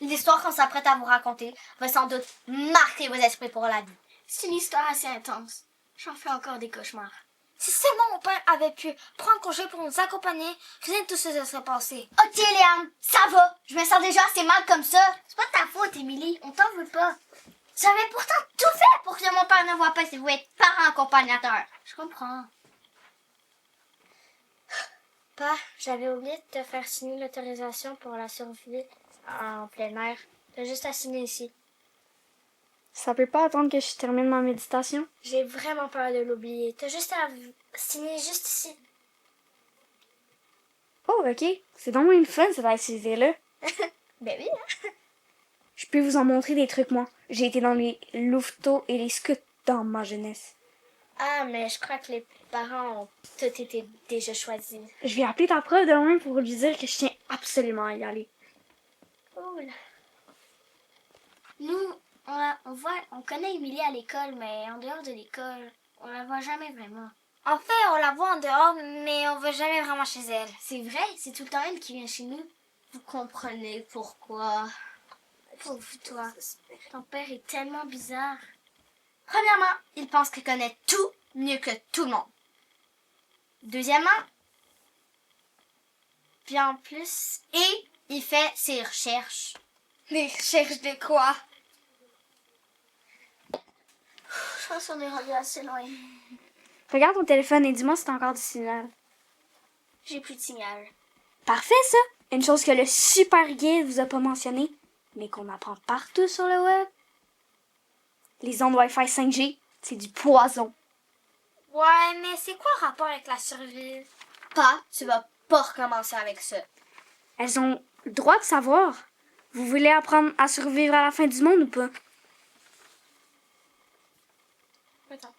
L'histoire qu'on s'apprête à vous raconter va sans doute marquer vos esprits pour la vie. C'est une histoire assez intense. J'en fais encore des cauchemars. Si seulement mon père avait pu prendre congé pour nous accompagner, rien de tout ça se serait passé. Ok, Léane, ça va. Je me sens déjà assez mal comme ça. C'est pas de ta faute, Émilie. On t'en veut pas. J'avais pourtant tout fait pour que mon père ne voie pas si vous êtes parent accompagnateur. Je comprends. Pa, j'avais oublié de te faire signer l'autorisation pour la survie en plein air. T'as juste à signer ici. Ça peut pas attendre que je termine ma méditation? J'ai vraiment peur de l'oublier. T'as juste à signer juste ici. Oh, ok. C'est donc une fun, cette activité-là. Ben oui, hein? Je peux vous en montrer des trucs, moi. J'ai été dans les louveteaux et les scouts dans ma jeunesse. Ah, mais je crois que les parents ont tout été déjà choisis. Je vais appeler ta prof demain pour lui dire que je tiens absolument à y aller. Cool. Nous, on connaît Émilie à l'école, mais en dehors de l'école, on la voit jamais vraiment. En fait, on la voit en dehors, mais on va jamais vraiment chez elle. C'est vrai, c'est tout le temps elle qui vient chez nous. Vous comprenez pourquoi. Pauvre toi. Ton père est tellement bizarre. Premièrement, il pense qu'il connaît tout mieux que tout le monde. Deuxièmement, puis en plus, et il fait ses recherches. Des recherches de quoi? Je pense qu'on est rendu assez loin. Regarde ton téléphone et dis-moi si t'as encore du signal. J'ai plus de signal. Parfait, ça! Une chose que le super guide vous a pas mentionné, mais qu'on apprend partout sur le web. Les ondes Wi-Fi 5G, c'est du poison. Ouais, mais c'est quoi le rapport avec la survie? Pas, tu vas pas recommencer avec ça. Elles ont le droit de savoir. Vous voulez apprendre à survivre à la fin du monde ou pas? Attends.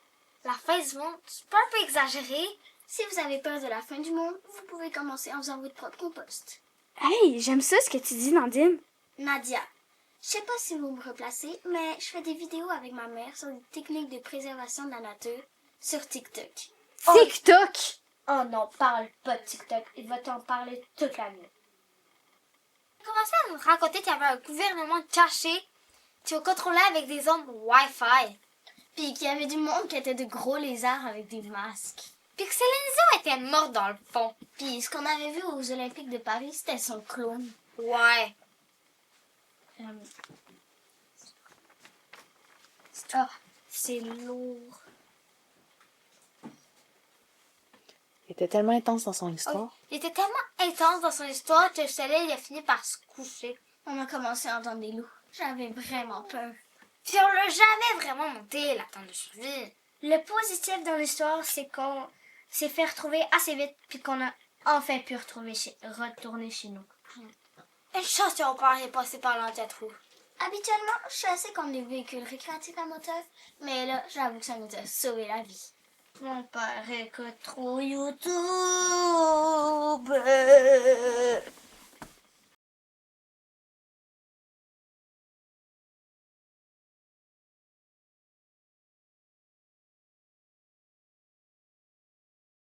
La fin du monde, c'est pas un peu exagéré? Si vous avez peur de la fin du monde, vous pouvez commencer en faisant votre propre compost. Hey, j'aime ça ce que tu dis, Nadine. Nadia, je sais pas si vous me replacez, mais je fais des vidéos avec ma mère sur des techniques de préservation de la nature sur TikTok. TikTok! Oh non, parle pas de TikTok. Il va t'en parler toute la nuit. Commencé à nous raconter qu'il y avait un gouvernement caché qui nous contrôlait avec des ondes Wi-Fi. Puis qu'il y avait du monde qui était de gros lézards avec des masques. Puis que Céline Dion était morte dans le fond. Puis ce qu'on avait vu aux Olympiques de Paris, c'était son clone. Ouais. Ah, c'est lourd. Il était tellement intense dans son histoire. Il était tellement intense dans son histoire que le soleil a fini par se coucher. On a commencé à entendre des loups. J'avais vraiment peur. Puis on l'a jamais vraiment monté, la tente de survie. Le positif dans l'histoire, c'est qu'on s'est fait retrouver assez vite puis qu'on a enfin pu retourner chez nous. Une chance que mon père est passé par l'entête-roue. Habituellement, je suis assez contre les véhicules récréatifs à moteur, mais là, j'avoue que ça nous a sauvé la vie. Mon père écoute trop YouTube.